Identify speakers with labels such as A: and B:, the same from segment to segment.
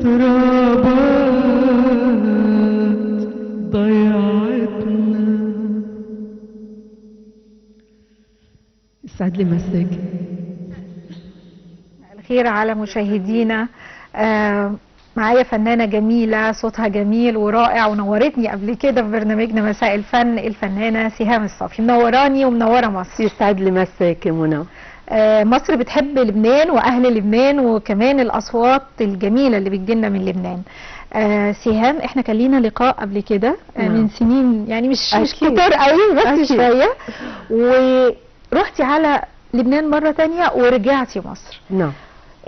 A: الاضطرابات ضيعتنا. يسعد لي مساكي.
B: الخير على مشاهدينا. معايا فنانة جميلة صوتها جميل ورائع ونورتني قبل كده في برنامجنا مساء الفن، الفنانة سهام الصافي. منوراني ومنورة مصر.
C: يسعد لي مساكي منى.
B: مصر بتحب لبنان واهل لبنان وكمان الاصوات الجميلة اللي بتجيلنا من لبنان. سهام، احنا كان لينا لقاء قبل كده من سنين، يعني مش كتير قوي بس شوية، ورحتي على لبنان مرة تانية ورجعتي مصر.
C: نعم.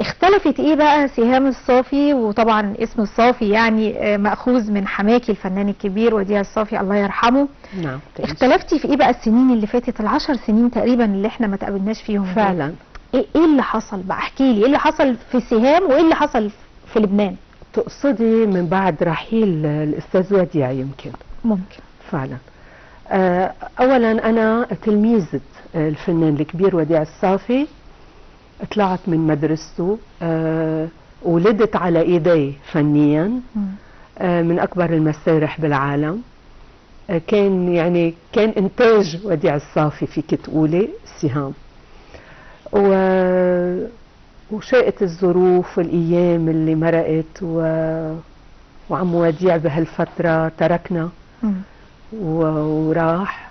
B: اختلفت ايه بقى سهام الصافي؟ وطبعا اسم الصافي يعني مأخوذ من حماكي الفنان الكبير وديع الصافي الله يرحمه.
C: نعم.
B: اختلفتي في ايه بقى السنين اللي فاتت، ال10 سنين تقريبا اللي احنا ما تقابلناش فيهم؟
C: فعلا.
B: ايه اللي حصل بقى؟ احكي لي ايه اللي حصل في سهام وايه اللي حصل في لبنان.
C: تقصدي من بعد رحيل الاستاذ وديع؟ يمكن.
B: ممكن.
C: فعلا. اولا انا تلميذة الفنان الكبير وديع الصافي، طلعت من مدرسته، ولدت على ايديه فنيا من اكبر المسارح بالعالم. كان انتاج وديع الصافي فيك تقولي سهام. وشاءت الظروف والايام اللي مرقت وعم وديع بهالفترة تركنا وراح،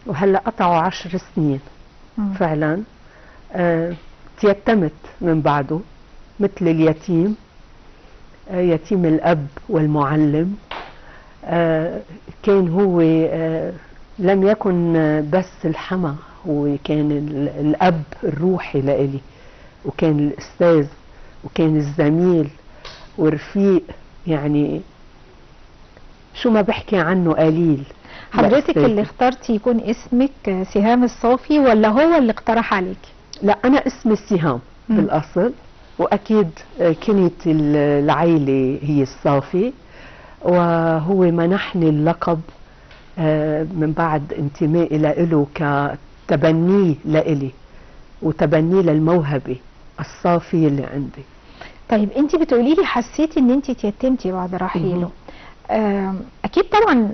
C: وهلا قطعوا 10 سنين فعلا. تيتمت من بعده مثل اليتيم، يتيم الأب والمعلم. كان هو لم يكن بس الحما، هو كان الأب الروحي لإلي، وكان الأستاذ، وكان الزميل ورفيق، يعني شو ما بحكي عنه قليل.
B: حضرتك اللي اخترتي يكون اسمك سهام الصافي ولا هو اللي اقترح عليك؟
C: لا، أنا اسمي سهام بالأصل، وأكيد كنية العائلة هي الصافي، وهو منحني اللقب من بعد انتمائي له كتبنيه لإلي وتبنيه للموهبة الصافية اللي عندي.
B: طيب انت بتقولي لي حسيتي ان انت تيتمتي بعد رحيله. اكيد طبعا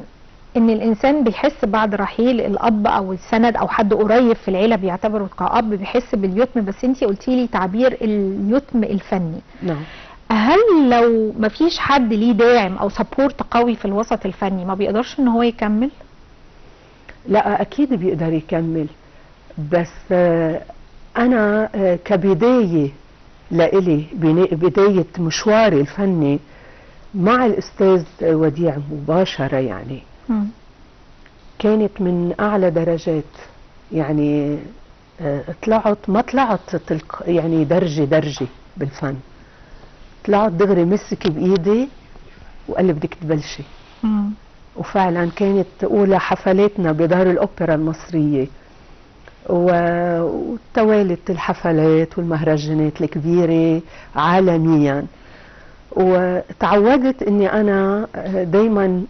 B: ان الانسان بيحس بعد رحيل الاب او السند او حد قريب في العيله بيعتبره كأب، بيحس باليتم، بس انت قلتي لي تعبير اليتم الفني.
C: نعم.
B: هل لو ما فيش حد ليه داعم او سبورت قوي في الوسط الفني ما بيقدرش ان هو يكمل؟
C: لا، اكيد بيقدر يكمل، بس انا كبداية لإلي، بداية مشواري الفني مع الأستاذ وديع مباشرة، يعني كانت من أعلى درجات. يعني ما طلعت يعني درجة بالفن، طلعت دغري مسك بإيدي وقال لي بدك تبلشي. وفعلا كانت أولى حفلاتنا بدار الأوبرا المصرية، وتوالت الحفلات والمهرجانات الكبيرة عالميا. وتعودت اني انا دايما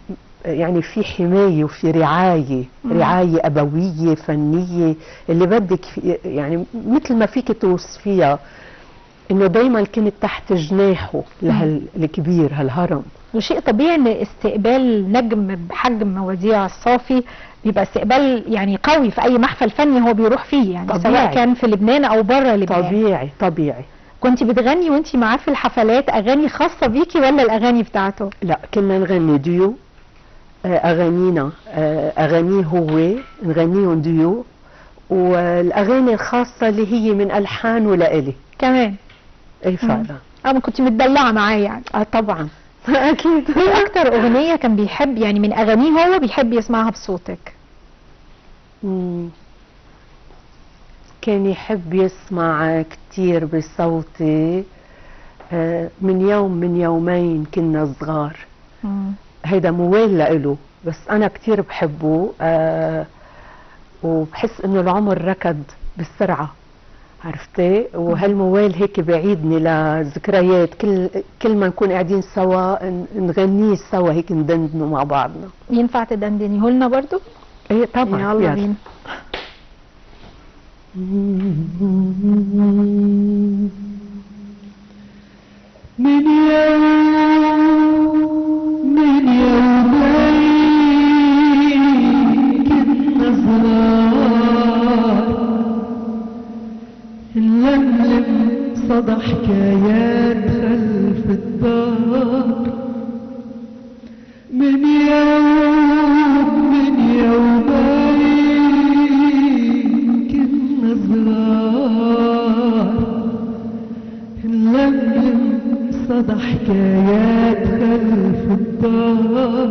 C: يعني في حماية وفي رعاية ابوية فنية اللي بدك، يعني مثل ما فيك توصفيها، انه دايما كنت تحت جناحه الكبير هالهرم.
B: وشيء طبيعي ان استقبال نجم بحجم وديع الصافي بيبقى استقبال يعني قوي في اي محفل فني هو بيروح فيه، يعني طبيعي. سواء كان في لبنان او بره لبنان.
C: طبيعي.
B: كنت بتغني وانتي معاه في الحفلات اغاني خاصة بيكي ولا الاغاني بتاعته؟
C: لا، كنا نغني ديو، اغانينا اغانيه هو نغنيهم ديو، والاغاني الخاصة اللي هي من الحانه لإلي
B: كمان.
C: اي فعلا.
B: ما كنت متدلعة معاه يعني؟
C: طبعا. اكيد.
B: ايه اكتر اغنية كان بيحب يعني من اغانيه هو بيحب يسمعها بصوتك؟
C: كان يحب يسمع كتير بصوتي من يومين كنا صغار. هيدا موال لإله، بس أنا كتير بحبه، وبحس إنه العمر ركض بالسرعة، عرفتي؟ وهالموال هيك بعيدني لذكريات، كل ما نكون قاعدين سوا نغنيه سوا، هيك ندندنوا مع بعضنا.
B: ينفع تدندنيه لنا برضو؟
C: ايه طبعا.
B: يلا بينا.
A: من يوم صدى حكايات خلف الدار،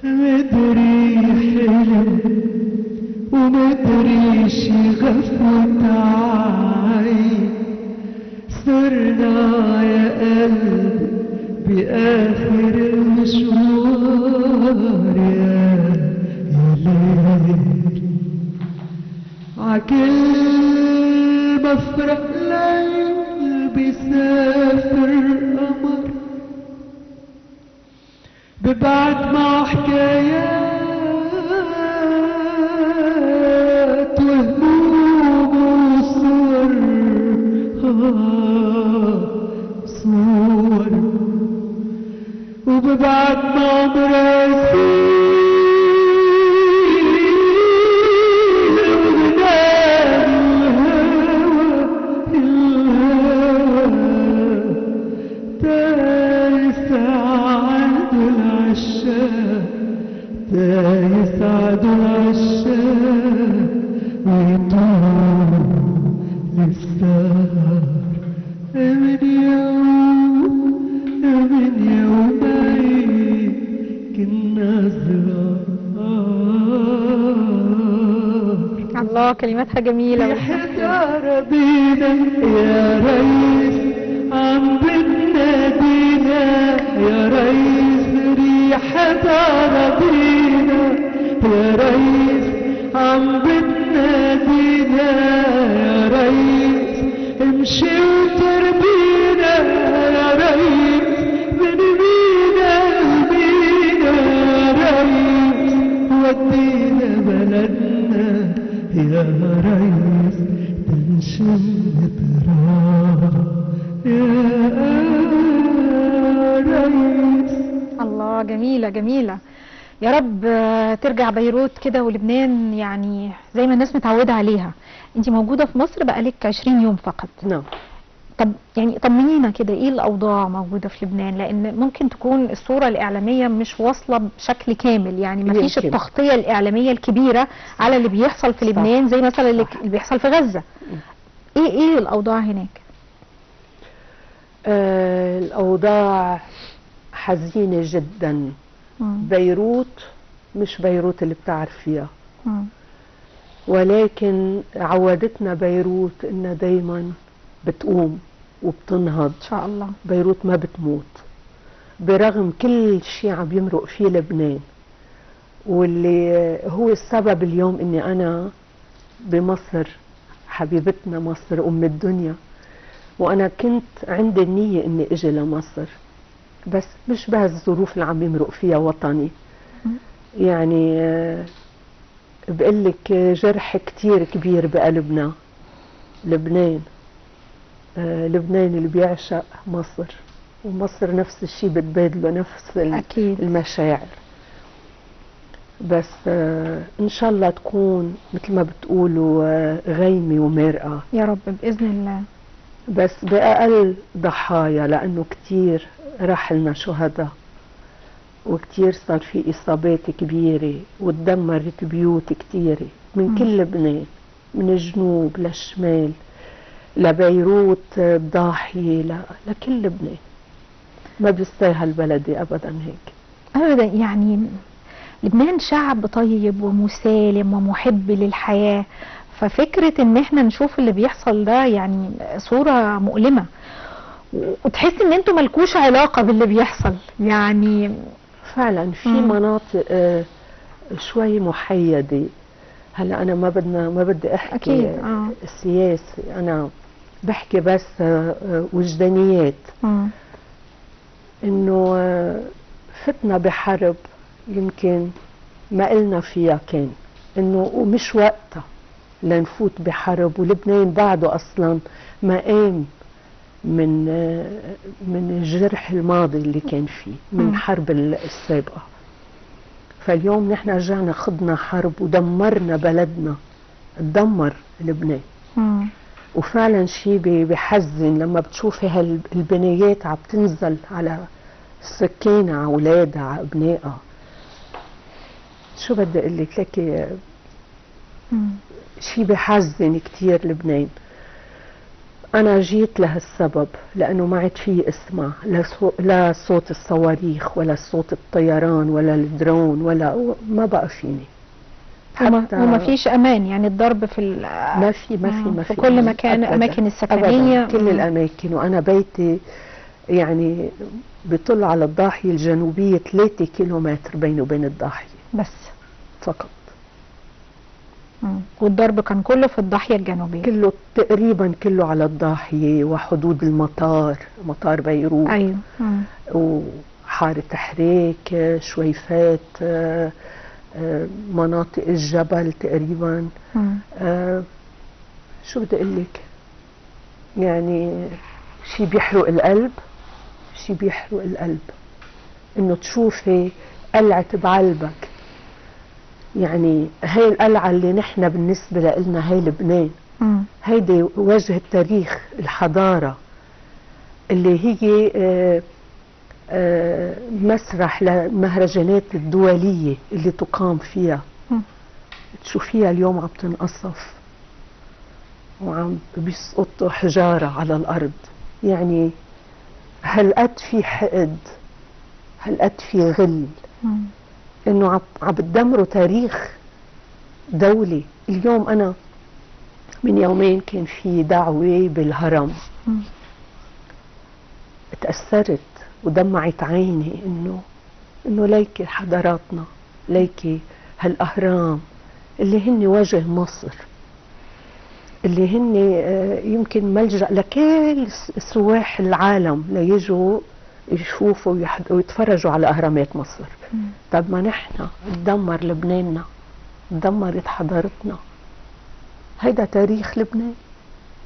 A: مدري حلم ومدري شي غفوة عين، صرنا يا قلبي بآخر المشوار يا ليل، عكل مفرق ليل بيسافر قمر، ببعد مع حكايات وهموم وصور، صور، وببعد مع مراسيل وغناء الهوى تيسعد العشاق، تيسعد العشاق ويطول للسهر، من يومين كنا صغار.
B: الله، كلماتها جميلة.
A: يا بينا يا ريس عم بتنادينا، يا ريس ريحة عربينا، يا ريس عم بتنادينا، يا ريس امشي وتربينا، يا ريس من مينا لمينا، يا ريس ودينا بلدنا، يا ريس تنشم تراب يا ريس.
B: الله، جميلة جميلة. يا رب ترجع بيروت كده ولبنان يعني زي ما الناس متعودة عليها. انت موجودة في مصر بقالك 20 يوم فقط.
C: نعم.
B: طب يعني طمنينا كده، ايه الاوضاع موجودة في لبنان؟ لان ممكن تكون الصورة الاعلامية مش واصلة بشكل كامل، يعني ما فيش
C: يمكن.
B: التغطية الاعلامية الكبيرة على اللي بيحصل في لبنان زي مثلا اللي بيحصل في غزة. ايه الاوضاع هناك؟
C: الأوضاع حزينة جدا. بيروت مش بيروت اللي بتعرفيها، ولكن عودتنا بيروت إنها دايما بتقوم وبتنهض.
B: ان شاء الله.
C: بيروت ما بتموت برغم كل شيء عم يمرق فيه لبنان، واللي هو السبب اليوم إني أنا بمصر، حبيبتنا مصر أم الدنيا. وأنا كنت عندي النية إني أجي لمصر، بس مش بهالظروف اللي عم يمرق فيها وطني. يعني بقلك جرح كتير كبير بقلبنا. لبنان لبنان اللي بيعشق مصر، ومصر نفس الشيء بتبادله نفس
B: أكيد.
C: المشاعر. بس إن شاء الله تكون مثل ما بتقولوا غيمة ومرقة
B: يا رب بإذن الله.
C: بس بأقل ضحايا، لأنه كتير راح لنا شهداء، وكتير صار في إصابات كبيرة، وتدمرت بيوت كتيرة من كل لبنان، من الجنوب للشمال لبيروت الضاحية لكل لبنان. ما بيستاهل بلدي أبدا هيك
B: أبدا. يعني لبنان شعب طيب ومسالم ومحب للحياة، ففكرة ان احنا نشوف اللي بيحصل ده يعني صورة مؤلمة، وتحس ان انتوا ملكوش علاقة باللي بيحصل. يعني
C: فعلا في مناطق شوي محيدة. هلا انا ما بدي احكي
B: أكيد.
C: سياسي، انا بحكي بس وجدانيات. انه فتنا بحرب يمكن ما قلنا فيها، كان انه ومش وقتها لنفوت بحرب، ولبنان بعده اصلا ما قام من الجرح الماضي اللي كان فيه من الحرب السابقة. فاليوم نحن رجعنا خضنا حرب ودمرنا بلدنا، تدمر لبنان. وفعلا شيء بحزن لما بتشوفي هالبنايات عم تنزل على السكينة، على اولادها، على ابنائها. شو بدي اقول لك شيء بحزن كتير لبنان. أنا جيت لهالسبب، لأنه ما عاد في اسمع لا صوت الصواريخ ولا صوت الطيران ولا الدرون، ولا ما بقى فيني.
B: وما فيش امان، يعني الضرب في
C: ما في
B: كل مكان، الاماكن السكنيه
C: كل الاماكن. وانا بيتي يعني بيطل على الضاحيه الجنوبيه 3 كيلومتر بيني وبين الضاحيه
B: بس
C: فقط.
B: والضرب كان كله في الضاحيه الجنوبيه،
C: كله تقريبا كله على الضاحيه وحدود المطار، مطار بيروت.
B: ايوه.
C: وحاره حريك، شويفات، مناطق الجبل تقريبا. شو بدي اقول لك، يعني شي بيحرق القلب، شي بيحرق القلب انه تشوفي قلعة بعلبك. يعني هاي القلعة اللي نحن بالنسبة لنا هاي لبنان، هيدي وجه التاريخ، الحضارة اللي هي مسرح للمهرجانات الدولية اللي تقام فيها. تشوفيها اليوم عم تنقصف وعم بيسقطوا حجارة على الأرض. يعني هالقد في حقد، هالقد في غل، إنه عم بتدمروا تاريخ دولي. اليوم أنا من يومين كان في دعوة بالهرم، تأثرت ودمعت عيني إنه ليكي حضاراتنا، ليكي هالأهرام اللي هن وجه مصر، اللي هن يمكن ملجأ لكل سواح العالم ليجوا يشوفوا ويتفرجوا على أهرامات مصر. طب ما نحن تدمر لبناننا، تدمرت حضارتنا. هيدا تاريخ لبنان.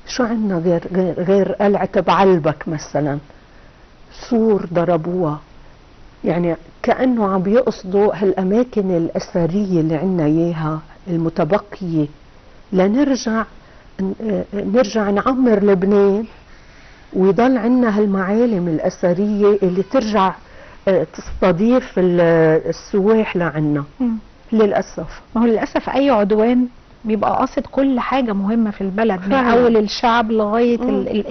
C: شو عنا غير قلعة بعلبك مثلا، سور ضربوها. يعني كأنه عم بيقصدوا هالأماكن الأثرية اللي عنا إياها المتبقية لنرجع نعمر لبنان، ويضل عنا هالمعالم الأثرية اللي ترجع تستضيف السواح لعنا. للأسف،
B: ما هو للأسف أي عدوان بيبقى قاصد كل حاجة مهمة في البلد، من أول الشعب لغاية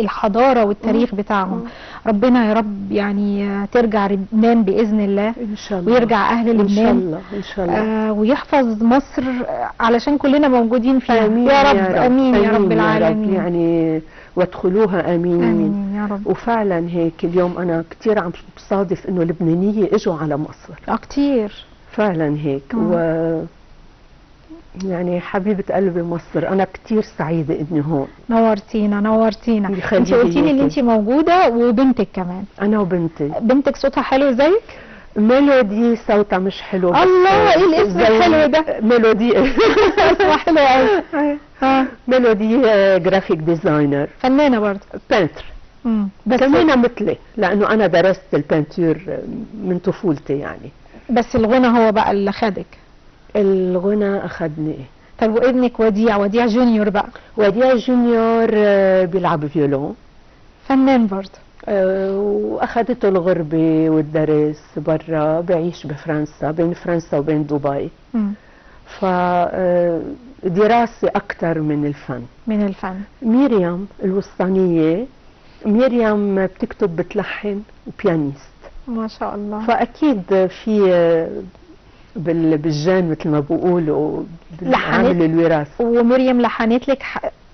B: الحضارة والتاريخ بتاعهم. ربنا يا رب يعني ترجع لبنان بإذن الله،
C: إن شاء الله،
B: ويرجع أهل لبنان
C: إن شاء الله، إن شاء الله،
B: ويحفظ مصر علشان كلنا موجودين فيها.
C: آمين
B: يا رب،
C: يا رب،
B: آمين يا رب العالمين.
C: يعني وادخلوها آمين.
B: آمين يا رب.
C: وفعلا هيك اليوم أنا كتير عم بصادف إنه لبنانية إجوا على مصر.
B: كتير
C: فعلا هيك. يعني حبيبة قلبي مصر، أنا كتير سعيدة إني هون.
B: نورتينا نورتينا. انت قلتي لي إن انت موجودة وبنتك كمان.
C: أنا وبنتي.
B: بنتك صوتها حلو زيك؟
C: ميلودي صوتها مش حلو.
B: الله، ايه الاسم الحلو ده؟
C: ميلودي
B: اسمها حلو قوي.
C: ميلودي جرافيك ديزاينر،
B: فنانة برضه،
C: بنتر.
B: بس
C: كمان مثلي، لأنه أنا درست البنتور من طفولتي يعني.
B: بس الغنى هو بقى اللي خدك؟
C: الغنى أخدني.
B: طب وابنك وديع جونيور بقى؟
C: وديع جونيور بيلعب فيولون،
B: فنان برضه.
C: وأخذته الغربة والدرس برا، بعيش بفرنسا، بين فرنسا وبين دبي. فدراسة أكثر من الفن.
B: من الفن.
C: مريم الوسطانية، مريم بتكتب، بتلحن، وبيانيست.
B: ما شاء الله.
C: فأكيد في بالجان مثل ما بقولوا عامل الوراثة.
B: ومريم لحنت لك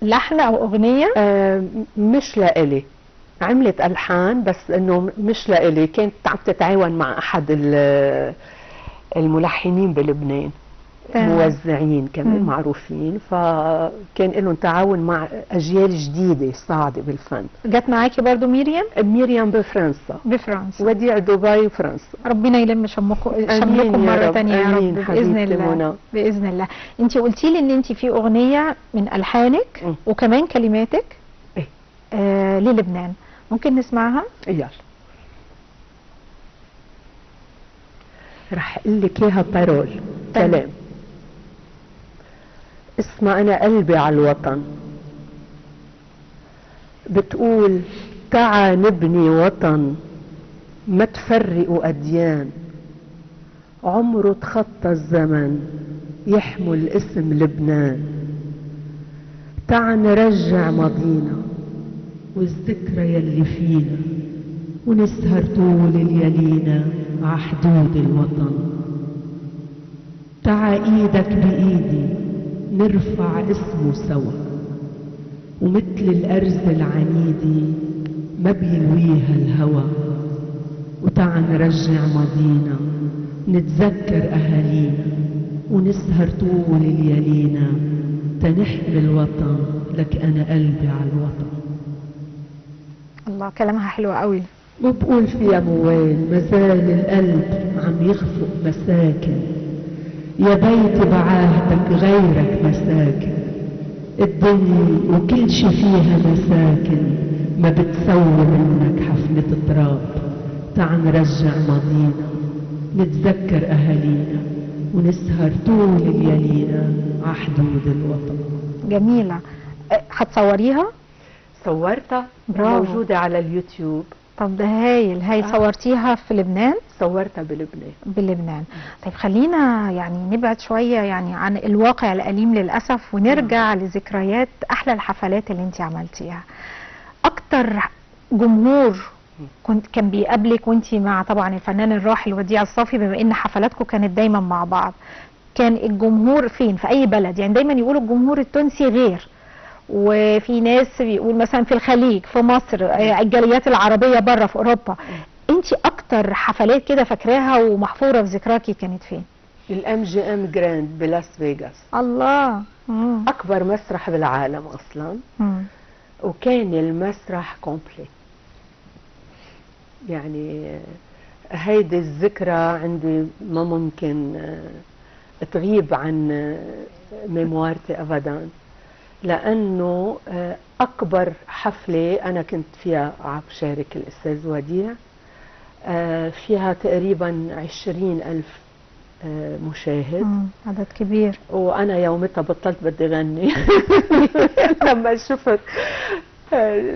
B: لحن أو أغنية؟
C: مش لإلي، عملت ألحان بس إنه مش لإلي، كانت عم تتعاون مع أحد الملحنين بلبنان، موزعين كمان معروفين، فكان لهم تعاون مع أجيال جديدة صاعدة بالفن.
B: جت معاكي برضو مريم؟
C: مريم بفرنسا. وديع دبي وفرنسا.
B: ربنا يلم شملكم مرة تانية يا رب بإذن الله. بإذن الله. انت قلتي لي ان انت في أغنية من ألحانك وكمان كلماتك للبنان، ممكن نسمعها؟
C: يلا. رح اقول لك اياها بارول، كلام. اسمع أنا قلبي على الوطن، بتقول تعا نبني وطن ما تفرقوا أديان، عمره تخطى الزمن يحمل اسم لبنان. تعا نرجع ماضينا
A: والذكرى يلي فينا، ونسهر طول الليالينا ع حدود الوطن. تعا ايدك بايدي نرفع اسمه سوا، ومثل الارز العنيدي ما بيلويها الهوى. وتعا نرجع ماضينا، نتذكر اهالينا، ونسهر طول ليالينا تنحمي الوطن. لك انا قلبي على الوطن.
B: الله، كلامها حلو قوي.
A: وبقول فيها موال مازال القلب عم يخفق مساكن، يا بيت بعهدك غيرك مساكن. الدنيا وكل شي فيها مساكن، ما بتسوي منك حفلة تراب. تعا نرجع ماضينا، نتذكر اهالينا، ونسهر طول ليالينا ع حدود الوطن.
B: جميلة. هتصوريها؟
C: صورتها،
B: برافو.
C: موجودة على اليوتيوب.
B: طب ده هايل. هاي صورتيها في لبنان؟
C: صورتها بلبنان.
B: بلبنان. طيب خلينا يعني نبعد شوية يعني عن الواقع الأليم للأسف، ونرجع لذكريات أحلى الحفلات اللي انت عملتيها. أكتر جمهور كان بيقابلك وانت مع طبعا الفنان الراحل وديع الصافي، بما ان حفلاتكم كانت دايما مع بعض، كان الجمهور فين؟ في أي بلد؟ يعني دايما يقولوا الجمهور التونسي غير، وفي ناس بيقول مثلا في الخليج، في مصر، الجاليات العربية بره في أوروبا. انت اكتر حفلات كده فاكراها ومحفورة في ذكراكي كانت فين؟
C: الMGM جراند بلاس فيغاس.
B: الله.
C: اكبر مسرح بالعالم اصلا. وكان المسرح كومبليت. يعني هيدي الذكرى عندي ما ممكن تغيب عن ميموارتي ابدا، لانه اكبر حفلة انا كنت فيها عم بشارك الاستاذ وديع، فيها تقريبا 20,000 مشاهد.
B: عدد كبير.
C: وانا يومتها بطلت بدي غني.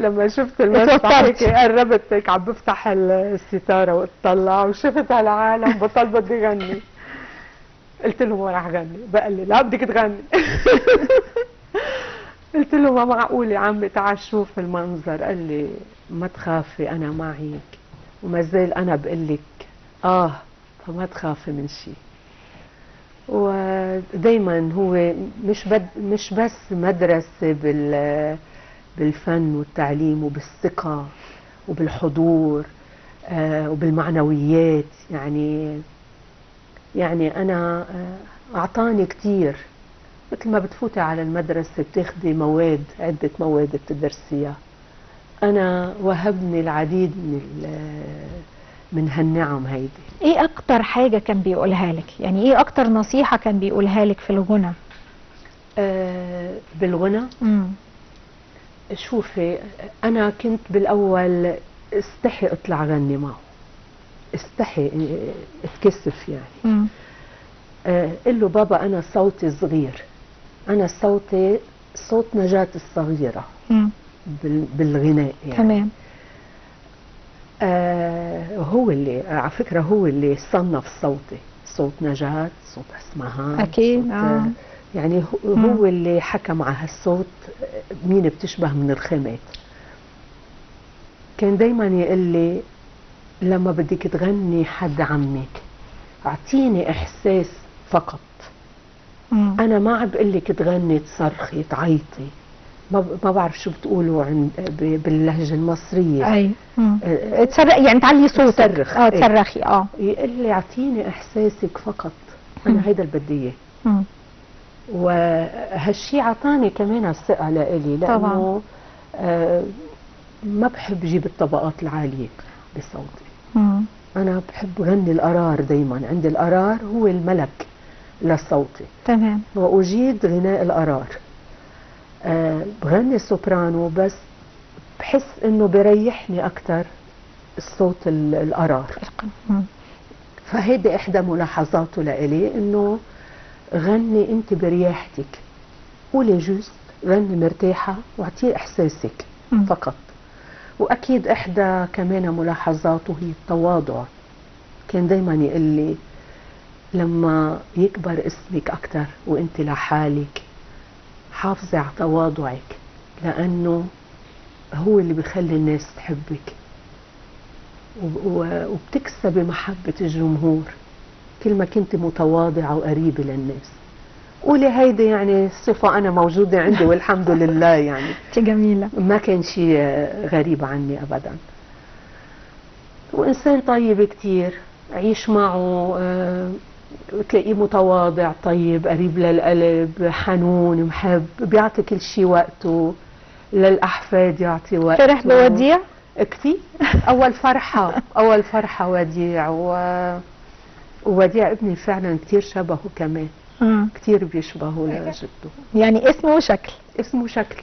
C: لما شفت المسرح هيك قربت هيك عم بفتح الستاره واطلع وشفت هالعالم بطلت بدي غني. قلت له ما راح غني، بقى لي لا بدك تغني. قلت له ما معقول يا عمي، تعال شوف المنظر. قال لي ما تخافي انا معك، وما زال انا بقول لك فما تخافي من شيء. ودايما هو مش بس مدرسة بالفن والتعليم وبالثقة وبالحضور وبالمعنويات. يعني أنا أعطاني كتير. مثل ما بتفوتي على المدرسة بتاخدي عدة مواد بتدرسيها، أنا وهبني العديد من هالنعم هيدي.
B: ايه اكتر حاجة كان بيقولها لك؟ يعني ايه اكتر نصيحة كان بيقولها لك في الغنى؟
C: بالغنى؟ شوفي، انا كنت بالاول استحي اطلع غني معه، استحي اتكسف يعني. قل له بابا انا صوتي صغير، انا صوتي صوت نجاة الصغيرة بالغناء يعني.
B: تمام.
C: هو اللي على فكرة هو اللي صنف صوتي، صوت نجاة، صوت اسمها
B: اكيد.
C: يعني هو اللي حكى مع هالصوت مين بتشبه من الخامات. كان دايما يقول لي لما بدك تغني حد عمك اعطيني احساس فقط. انا ما عم بقول لك تغني تصرخي تعيطي، ما بعرف شو بتقولوا باللهجه المصريه.
B: اي يعني تعلي صوتك.
C: تصرخ.
B: تصرخي.
C: يقول لي اعطيني احساسك فقط، انا هيدا اللي بدي اياه. وهالشي عطاني كمان الثقه لإلي، لانه ما بحب جيب الطبقات العاليه بصوتي. انا بحب غني القرار، دايما عندي القرار هو الملك لصوتي.
B: تمام.
C: واجيد غناء القرار. بغني سوبرانو بس بحس انه بريحني اكثر الصوت القرار. فهيدي احدى ملاحظاته لإلي، انه غني انت برياحتك، قولي جوست، غني مرتاحه واعطيه احساسك فقط. واكيد احدى كمان ملاحظاته هي التواضع. كان دايما يقول لي لما يكبر اسمك اكثر وانت لحالك حافظي على تواضعك، لانه هو اللي بيخلي الناس تحبك، وبتكسبي محبة الجمهور كل ما كنت متواضعة وقريبة للناس. قولي هيدي يعني صفة أنا موجودة عندي والحمد لله. يعني
B: جميلة،
C: ما كان شيء غريب عني أبدا. وإنسان طيب كتير، عيش معه تلاقيه متواضع طيب قريب للقلب، حنون محب، بيعطي كل شيء وقته، للأحفاد يعطي وقته.
B: فرح بوديع
C: كتير. أول فرحة وديع، ووديع ابني فعلا كتير شبهه كمان، كتير بيشبهه لجده.
B: يعني اسمه وشكل.
C: اسمه شكل.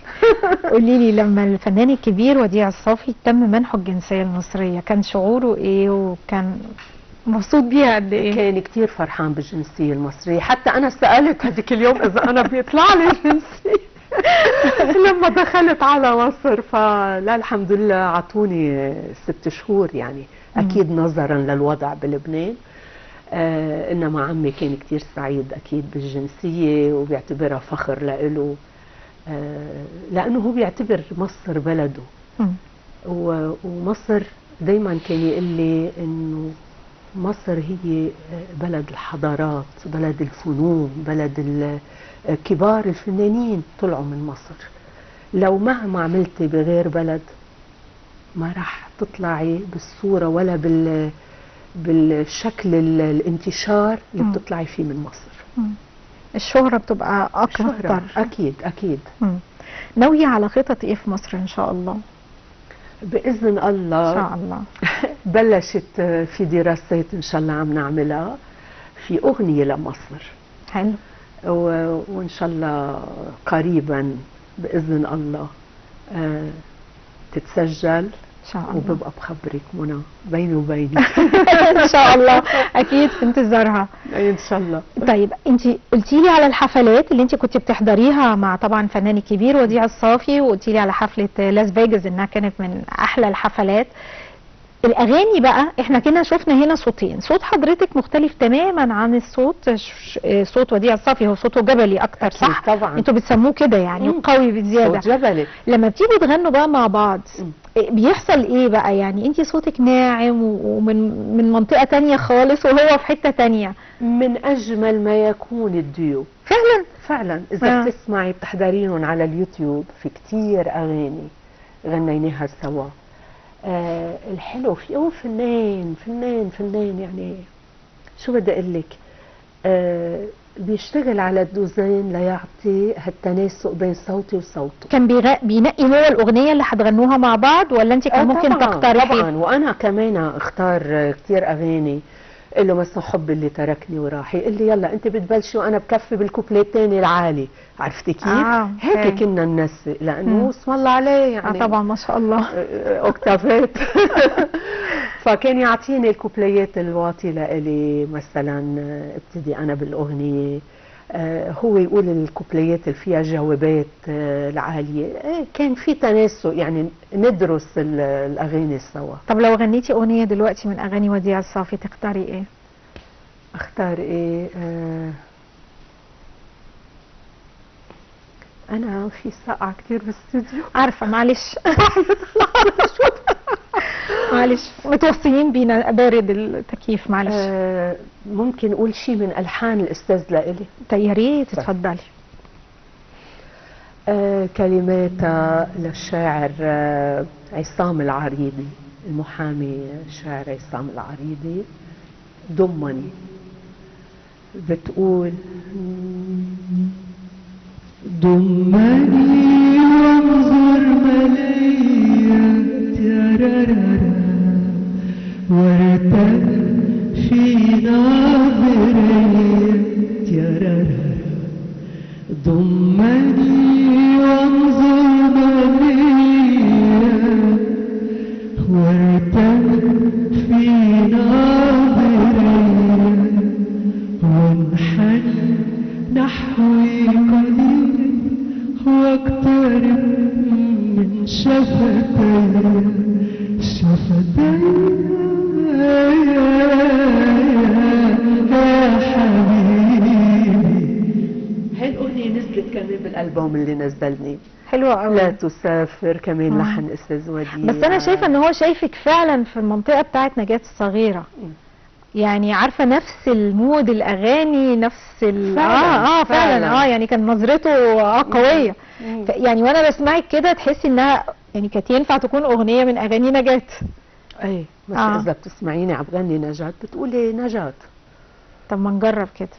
B: قولي لي، لما الفنان الكبير وديع الصافي تم منحه الجنسية المصرية كان شعوره ايه، وكان مبسوط بيها قد ايه؟
C: كان كتير فرحان بالجنسية المصرية. حتى أنا سألت هذيك اليوم إذا أنا بيطلع لي جنسية لما دخلت على مصر. فلا الحمد لله عطوني 6 شهور يعني، أكيد نظرا للوضع بلبنان. إنما عمي كان كتير سعيد أكيد بالجنسية، وبيعتبرها فخر لإله، لأنه هو بيعتبر مصر بلده. ومصر دايما كان يقول لي إنه مصر هي بلد الحضارات، بلد الفنون، بلد كبار الفنانين طلعوا من مصر. لو مهما عملتي بغير بلد ما راح تطلعي بالصورة ولا بالشكل الانتشار اللي بتطلعي فيه من مصر.
B: الشهرة بتبقى أكثر.
C: أكيد أكيد.
B: ناوية على خطط إيه في مصر إن شاء الله؟
C: بإذن الله
B: إن شاء الله.
C: بلشت في دراسات إن شاء الله عم نعملها في أغنية لمصر.
B: حلو.
C: وإن شاء الله قريبا بإذن الله تتسجل
B: إن شاء الله،
C: وببقى بخبرك منى بيني وبينك.
B: إن شاء الله، أكيد في انتظارها
C: إن شاء الله.
B: طيب أنت قلتي لي على الحفلات اللي أنت كنت بتحضريها مع طبعا فنان كبير وديع الصافي، وقلتي لي على حفلة لاس فيجاس إنها كانت من أحلى الحفلات. الأغاني بقى إحنا كنا شفنا هنا صوتين، صوت حضرتك مختلف تماما عن الصوت، صوت وديع الصافي هو صوته جبلي أكتر، صح؟
C: طبعا.
B: أنتوا بتسموه كده يعني، قوي بزيادة.
C: صوت جبلي.
B: لما بتيجوا تغنوا بقى مع بعض بيحصل ايه بقى؟ يعني انتي صوتك ناعم ومن منطقة تانية خالص وهو في حتة تانية.
C: من اجمل ما يكون الديو
B: فعلا
C: فعلا. اذا بتسمعي بتحضريهم على اليوتيوب في كتير اغاني غنيناها سوا. الحلو في هو فنان فنان فنان، يعني شو بدي اقول لك، بيشتغل على الدوزين ليعطي هالتناسق بين صوتي وصوته.
B: كان بينقي هو الأغنية اللي هتغنوها مع بعض، ولا انت كان ممكن تقترحي؟
C: طبعا. وانا كمان اختار كتير اغاني. قال له مثلا حب اللي تركني وراح، يقول لي يلا انت بتبلشي وانا بكفي بالكوبليه الثاني العالي. عرفتي كيف؟ هيك كنا ننسق، لانه اسم الله عليه يعني.
B: طبعا ما شاء الله.
C: اوكتافات. فكان يعطيني الكوبليات الواطيه لإلي، مثلا ابتدي انا بالاغنيه، هو يقول الكوبليات اللي فيها جوابات العاليه. كان في تناسق، يعني ندرس الاغاني سوا.
B: طب لو غنيتي اغنيه دلوقتي من اغاني وديع الصافي تختاري ايه؟
C: اختار ايه؟ انا في سقعه كتير بالاستوديو،
B: عارفه، معلش. معلش، متوصيين بينا بارد التكييف، معلش.
C: ممكن اقول شيء من الحان الاستاذ لإلي؟
B: يا ريت تتفضلي.
C: كلمات للشاعر عصام العريضي، المحامي الشاعر عصام العريضي. ضمني بتقول: ضمني وانظر مليا ترارارا وارتاح في ناظري ترارارا. ضمني وانظر مليا وارتاح في ناظري وانحني نحوي قليلا واقترب من شفتي يا حبيبي. هاي الأغنية نزلت كمان بالألبوم اللي نزلني.
B: حلوة قوي.
C: لا تسافر كمان لحن استاذ وديع.
B: بس انا شايفه ان هو شايفك فعلا في المنطقه بتاعت نجاة الصغيره، يعني عارفه نفس المود الاغاني، نفس
C: فعلا
B: فعلا يعني كان نظرته قويه. يعني وانا بسمعك كده تحسي انها يعني كانت ينفع تكون اغنيه من اغاني نجاة.
C: اي بس اذا بتسمعيني عم بغني نجاة بتقولي نجاة.
B: طب ما نجرب كده.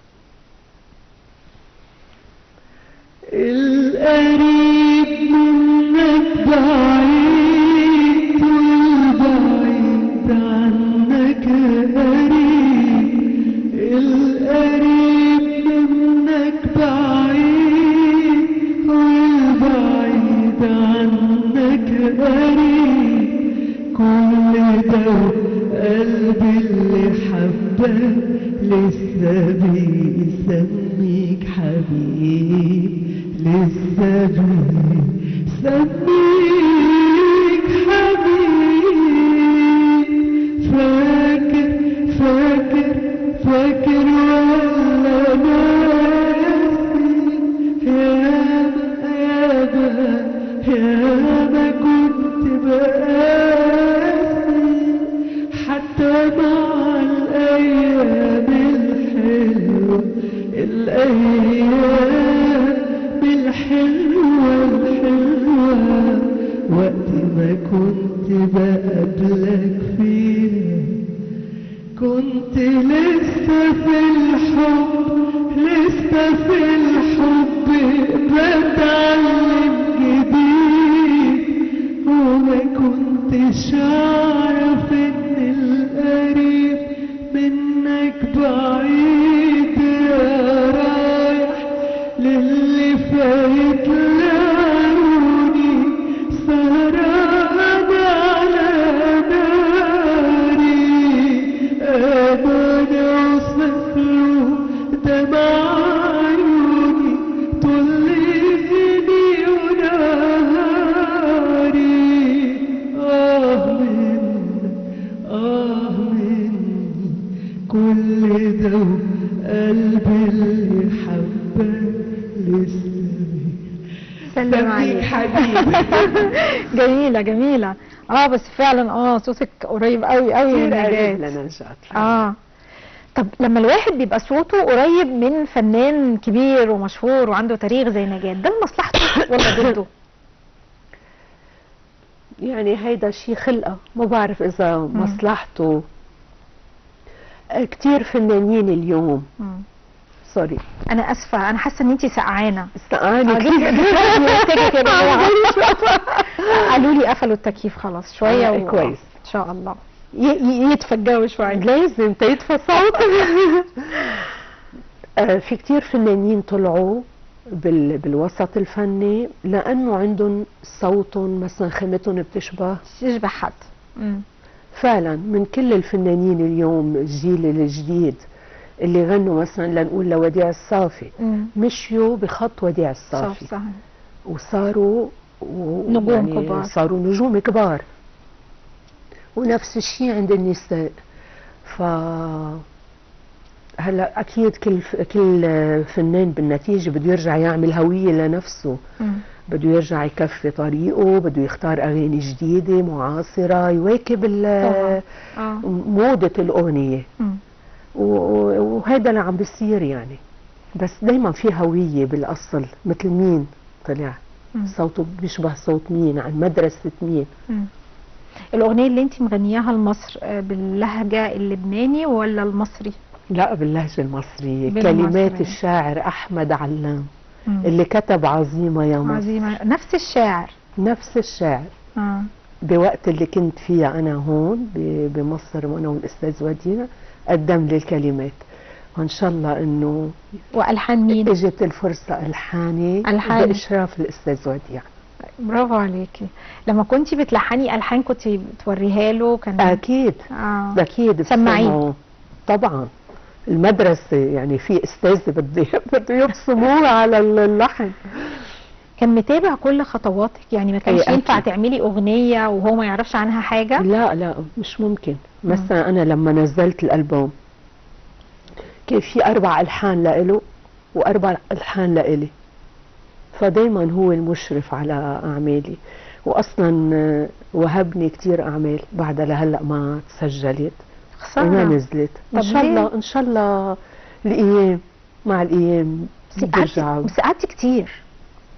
A: القريب منك بعيد والبعيد عنك قريب، القريب منك بعيد والبعيد عنك قريب، كل ده قلبي اللي حبك لسه بيسميك حبيب، لسه بيسميك حبيب. فاكر فاكر فاكر ولا ناسي، ياما كنت بقاسي، حتى مع الأيام الحلوة، الأيام الحلوة وقت ما كنت بقابلك فيها، كنت لسه في الحب بتعلم جديد، وما كنتش أعرف إن القريب منك بعيد، يا رايح للي فايت لعيوني سهران على ناري، أنا أوصف له دمع عيوني طول ليلي ونهاري. مني كل ده قلبي اللي حبك لسه
B: سلم عليك
A: حبيبي.
B: جميلة بس فعلا صوتك قريب قوي قوي من نجاة. طب لما الواحد بيبقى صوته قريب من فنان كبير ومشهور وعنده تاريخ زي نجاة، ده لمصلحته ولا ضده؟
C: يعني هيدا شيء خلقه، ما بعرف اذا مصلحته. كتير فنانين اليوم سوري
B: انا اسفه، انا حاسه ان انتي سقعانه. قالوا لي قفلوا التكييف خلاص شويه
C: كويس
B: ان شاء الله يدفى الجو شويه.
C: لازم تيدفى صوت. في كتير فنانين طلعوا بالوسط الفني لانه عندهم صوتهم مثلا خامتهم بتشبه
B: حد.
C: فعلا من كل الفنانين اليوم الجيل الجديد اللي غنوا مثلا لنقول لوديع الصافي مشيوا بخط وديع الصافي
B: صح.
C: وصاروا
B: نجوم كبار،
C: صاروا نجوم كبار. ونفس الشيء عند النساء. هلا اكيد كل فنان بالنتيجه بده يرجع يعمل هويه لنفسه، بده يرجع يكفي طريقه، بده يختار اغاني جديده معاصره يواكب موضه الاغنيه. وهذا اللي عم بيصير يعني. بس دايما في هويه بالاصل، مثل مين طلع صوته بيشبه صوت مين، عن مدرسه مين.
B: الاغنيه اللي انت مغنياها لمصر باللهجه اللبناني ولا المصري؟
C: لا باللهجه المصريه، كلمات الشاعر احمد علام اللي كتب عظيمه يا مصر.
B: عظيمه، نفس الشاعر
C: بوقت اللي كنت فيها انا هون بمصر وانا والاستاذ وديع قدم لي الكلمات، وان شاء الله انه
B: والحان مين؟
C: اجت الفرصه الحاني باشراف الاستاذ وديع.
B: برافو عليكي. لما كنتي بتلحني الحان كنتي بتوريها له؟ كان
C: اكيد اكيد
B: سمعيه
C: طبعا. المدرسه يعني في استاذ بده يبصموها على اللحن.
B: كان متابع كل خطواتك؟ يعني ما كانش ينفع تعملي اغنيه وهو ما يعرفش عنها حاجه؟
C: لا مش ممكن. مثلا انا لما نزلت الالبوم كان في 4 ألحان لإله و4 ألحان لإلي. فدايما هو المشرف على أعمالي، وأصلا وهبني كتير أعمال بعدها لهلأ ما تسجلت وما نزلت. إن شاء الله إن شاء الله الأيام مع الأيام بترجع.
B: بس قعدتي كتير،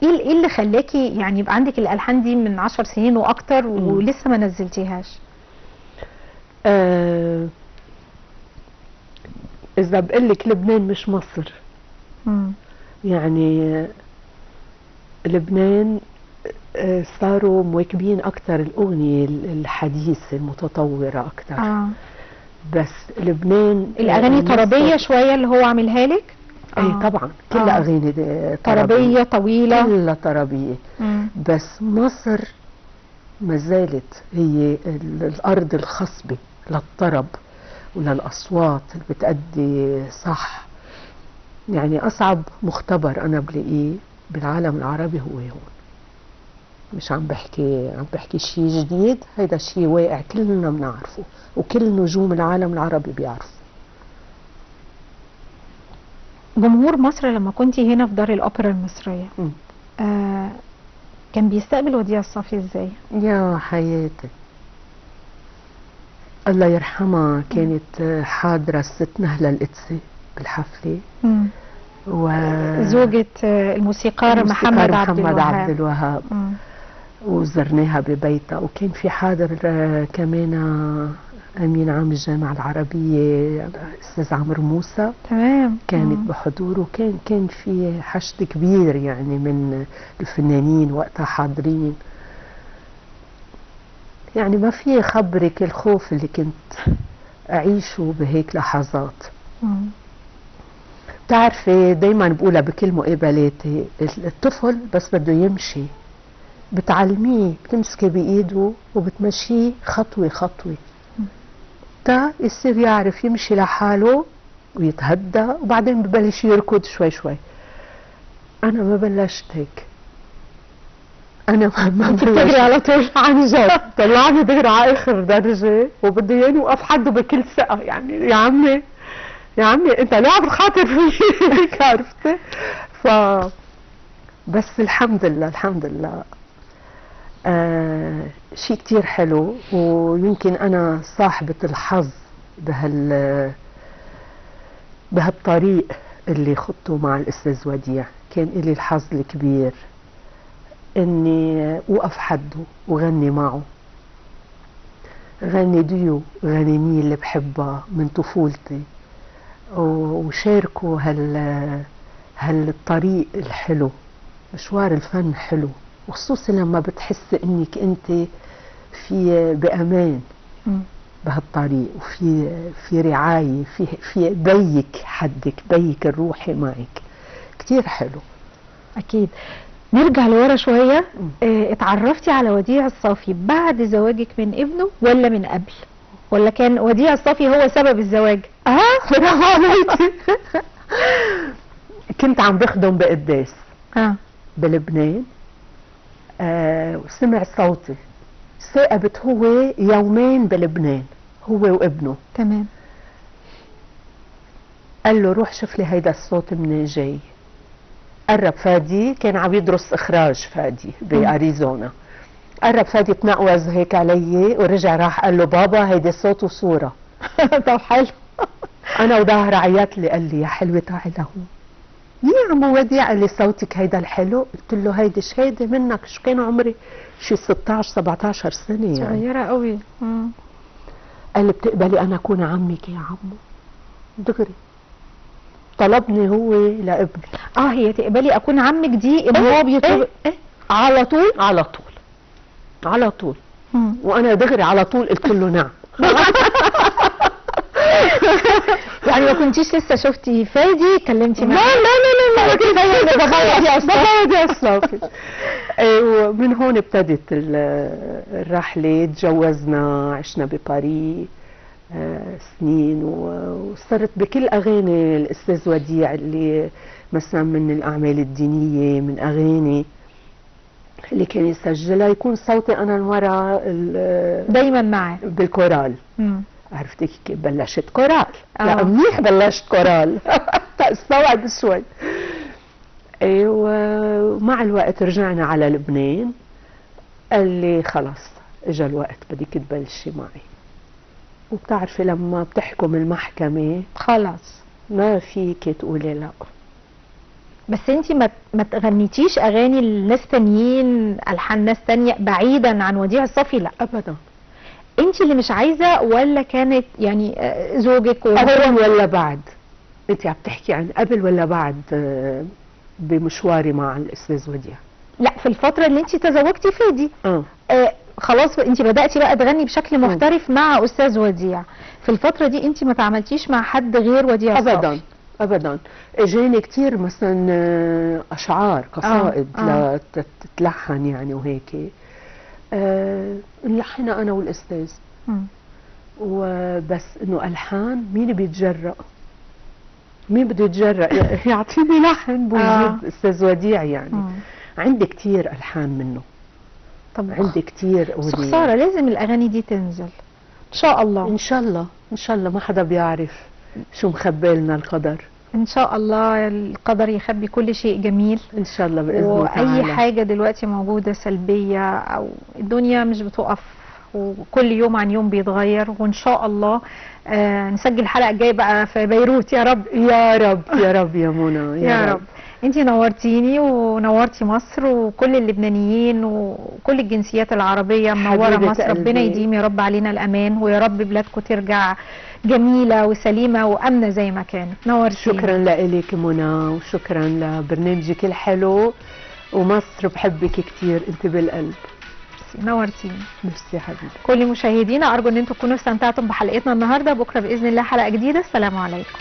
B: ايه اللي خلاكي يعني يبقى عندك الالحان دي من 10 سنين واكتر ولسه ما نزلتيهاش؟
C: اذا بقول لك لبنان مش مصر. يعني لبنان صاروا مواكبين اكتر الاغنيه الحديثه المتطوره اكتر. بس لبنان
B: الاغاني طربيه شويه اللي هو عاملها لك.
C: اي طبعا كلها اغاني
B: طربيه طويله،
C: كلها طربيه. بس مصر ما زالت هي الارض الخصبه للطرب وللاصوات اللي بتأدي صح. يعني اصعب مختبر انا بلاقيه بالعالم العربي هو هون. مش عم بحكي شيء جديد، هيدا شيء واقع كلنا بنعرفه وكل نجوم العالم العربي بيعرفوا.
B: جمهور مصر لما كنتي هنا في دار الأوبرا المصرية كان بيستقبل وديع الصافي ازاي؟
C: يا حياتي الله يرحمها، كانت حاضرة الست نهلة القدسي بالحفلة،
B: زوجة الموسيقار محمد عبد
C: الوهاب. وزرناها ببيتها، وكان في حاضر كمان أمين عام الجامعة العربية الأستاذ عمرو موسى.
B: تمام.
C: كانت بحضور، وكان في حشد كبير يعني من الفنانين وقتها حاضرين. يعني ما في خبرك الخوف اللي كنت أعيشه بهيك لحظات. بتعرفي دايما بقولها بكل مقابلاتي، الطفل بس بده يمشي بتعلميه، بتمسكي بإيده وبتمشيه خطوة خطوة تا يصير يعرف يمشي لحاله ويتهدى، وبعدين ببلش يركض شوي شوي. أنا ما بلشت هيك، أنا ما بتجري على طول عن جد. طلعني دغري على آخر درجة وبده ياني وقف حده بكل ثقة. يعني يا عمي أنت لا عم تخاطر فيي هيك عرفتي. بس الحمد لله شيء كتير حلو. ويمكن أنا صاحبة الحظ بهالطريق اللي خضته مع الأستاذ وديع. كان إلي الحظ الكبير إني أوقف حده وغني معه، غني ديو غنيمي اللي بحبها من طفولتي، وشاركوا هالطريق الحلو. مشوار الفن حلو، وخصوصا لما بتحسي انك انت بأمان بهالطريق، وفي رعاية، في بيك الروحي معك. كتير حلو.
B: اكيد. نرجع لورا شوية. اتعرفتي على وديع الصافي بعد زواجك من ابنه ولا من قبل؟ ولا كان وديع الصافي هو سبب الزواج؟
C: برافو عليكي. كنت عم بخدم بقداس بلبنان، وسمع صوتي، ثاقبت هو يومين بلبنان هو وابنه.
B: تمام.
C: قال له روح شوف لي هيدا الصوت منين جاي. قرب فادي، كان عم يدرس اخراج فادي باريزونا. قرب فادي تنقوز هيك علي ورجع راح قال له بابا هيدي صوت وصوره.
B: طب حلو.
C: انا وظاهر عيط لي، قال لي يا حلوه تعي لهون. يا عم وديع، قال لي صوتك هيدا الحلو. قلت له هيدي شهاده منك. شو كان عمري شي 16 17 سنه يعني،
B: صغيره قوي.
C: قال لي بتقبلي انا اكون عمك يا عمو؟ دغري طلبني هو لابني.
B: هي تقبلي اكون عمك دي ان هو بيطلب على طول
C: على طول. وانا دغري على طول قلت له نعم.
B: يعني ما كنتيش لسه شفتي فادي كلمتي معاه؟
C: لا ما كنتش. بابا الصافي. ومن هون ابتدت الرحله. تجوزنا، عشنا بباريس سنين، وصرت بكل اغاني الاستاذ وديع اللي مثلا من الاعمال الدينيه، من اغاني اللي كان يسجلها يكون صوتي انا المرة
B: دايما معه
C: بالكورال. عرفتي كيف بلشت كورال؟ لا منيح بلشت كورال. استوعب شوي. ومع الوقت رجعنا على لبنان. قال لي خلص اجى الوقت بدك تبلشي معي. وبتعرفي لما بتحكم المحكمة
B: خلاص.
C: ما فيك تقولي لا.
B: بس انتي ما تغنيتيش اغاني لناس تانيين، الحان ناس تانية بعيدا عن وديع الصافي؟ لا
C: ابدا.
B: انتي اللي مش عايزه ولا كانت يعني زوجك
C: قبل ولا بعد؟ انت عم تحكي عن قبل ولا بعد بمشواري مع الاستاذ وديع؟
B: لا، في الفتره اللي انتي تزوجتي فيها دي. خلاص انتي بدأتي بقى تغني بشكل محترف مع استاذ وديع. في الفتره دي انتي ما تعاملتيش مع حد غير وديع الصافي؟
C: ابدا ابدا. اجاني كثير مثلا اشعار قصائد تتلحن يعني وهيك. نلحنها انا والاستاذ. وبس انه الحان مين بيتجرأ؟ مين بده يتجرأ يعطيني لحن بوجود استاذ وديع يعني. عندي كثير الحان منه.
B: طب
C: عندي كثير
B: بس خساره، لازم الاغاني دي تنزل ان شاء الله.
C: ان شاء الله ان شاء الله. ما حدا بيعرف شو مخبي لنا القدر.
B: ان شاء الله القدر يخبي كل شيء جميل
C: ان شاء الله باذن الله تعالى.
B: واي حاجه دلوقتي موجوده سلبيه او الدنيا مش بتقف، وكل يوم عن يوم بيتغير. وان شاء الله نسجل الحلقه الجايه بقى في بيروت يا رب.
C: يا رب يا رب يا منى
B: يا رب. انتي نورتيني ونورتي مصر وكل اللبنانيين وكل الجنسيات العربيه منوره مصر. ربنا يديم يا رب علينا الامان، ويا رب بلادكم ترجع جميله وسليمه وامنه زي ما كانت. نورتيني.
C: شكرا لك منى، وشكرا لبرنامجك الحلو. ومصر بحبك كثير، انت بالقلب.
B: نورتيني.
C: ميرسي حبيبي.
B: كل مشاهدينا ارجو ان انتم تكونوا استمتعتم بحلقتنا النهارده. بكره باذن الله حلقه جديده. السلام عليكم.